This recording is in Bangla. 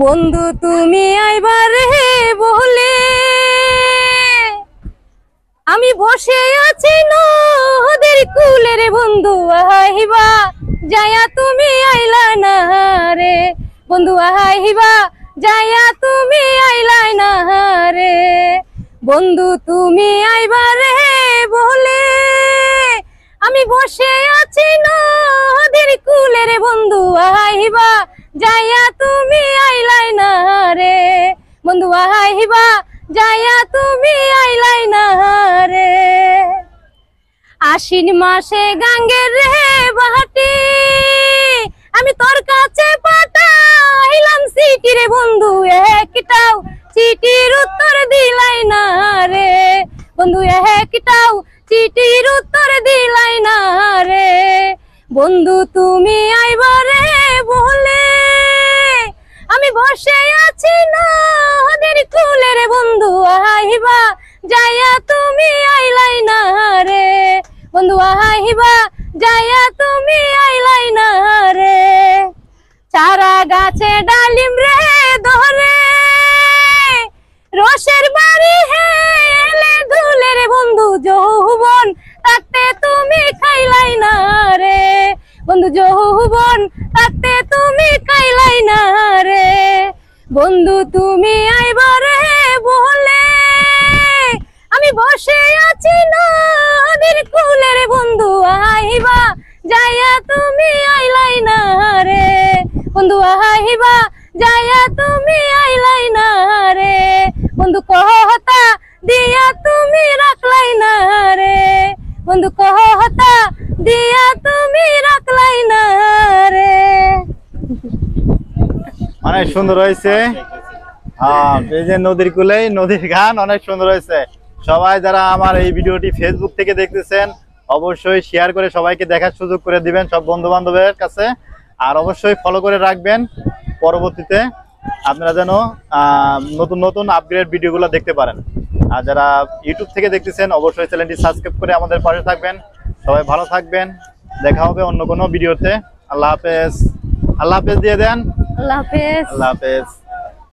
বন্ধু তুমি আইবার হে বলে আমি বসে আছি নদীর কূলে রে বন্ধু আইবা যায়া তুমি আইলা না রে বন্ধু আইবা যায়া তুমি আইলা না রে বন্ধু তুমি আইবার হে বলে আমি বসে আছি নদীর কূলে রে বন্ধু আইবা যায়া তুমি আইলাই না রে বন্ধু আইবা যায়া তুমি আইলাই না রে আশ্বিন মাসে গাঙ্গের রে বাহাটি আমি তোর কাছে পাঠাইলাম চিঠি রে বন্ধু একটাও চিঠির উত্তর দিলাই না রে বন্ধু একটাও চিঠির উত্তর দিলাই না রে বন্ধু তুমি আইবা রে বলে আমি বসে আছি নদীর কূলে রে বন্ধু আইবা যায়া তুমি আইলাই না রে বন্ধু আইবা যায়া তুমি আইলাই না রে চারা গাছে ডালিম রে ধরে রসের বাড়ি হেলে ধুলে রে বন্ধু যৌবন থাকতে তুমি খাইলাই না রে বন্ধু যৌবন থাকতে তুমি খাইলাই না রে বন্ধু তুমি আইবা রে বলে আমি বসে আছি নদীর কূলে রে বন্ধু আইবা যায়া তুমি আইলাই না রে বন্ধু আইবা যায়া তুমি আইলাই না রে বন্ধু কথা দিয়া তুমি রাখলাই না রে বন্ধু কথা দিয়া তুমি রাখলাই না রে অনেক সুন্দর হয়েছে। এই যে নদীর কূলে নদীর গান অনেক সুন্দর হয়েছে। সবাই যারা আমার এই ভিডিওটি ফেসবুক থেকে দেখতেছেন অবশ্যই শেয়ার করে সবাইকে দেখার সুযোগ করে দিবেন সব বন্ধু বান্ধবের কাছে, আর অবশ্যই ফলো করে রাখবেন পরবর্তীতে আপনারা যেন নতুন নতুন আপগ্রেড ভিডিওগুলো দেখতে পারেন। আর যারা ইউটিউব থেকে দেখতেছেন অবশ্যই চ্যানেলটি সাবস্ক্রাইব করে আমাদের পাশে থাকবেন। সবাই ভালো থাকবেন, দেখা হবে অন্য কোনো ভিডিওতে। আল্লাহ হাফেজ। আল্লাহ হাফেজ দিয়ে দেন। আল্লাহ হাফেজ। আল্লাহ হাফেজ।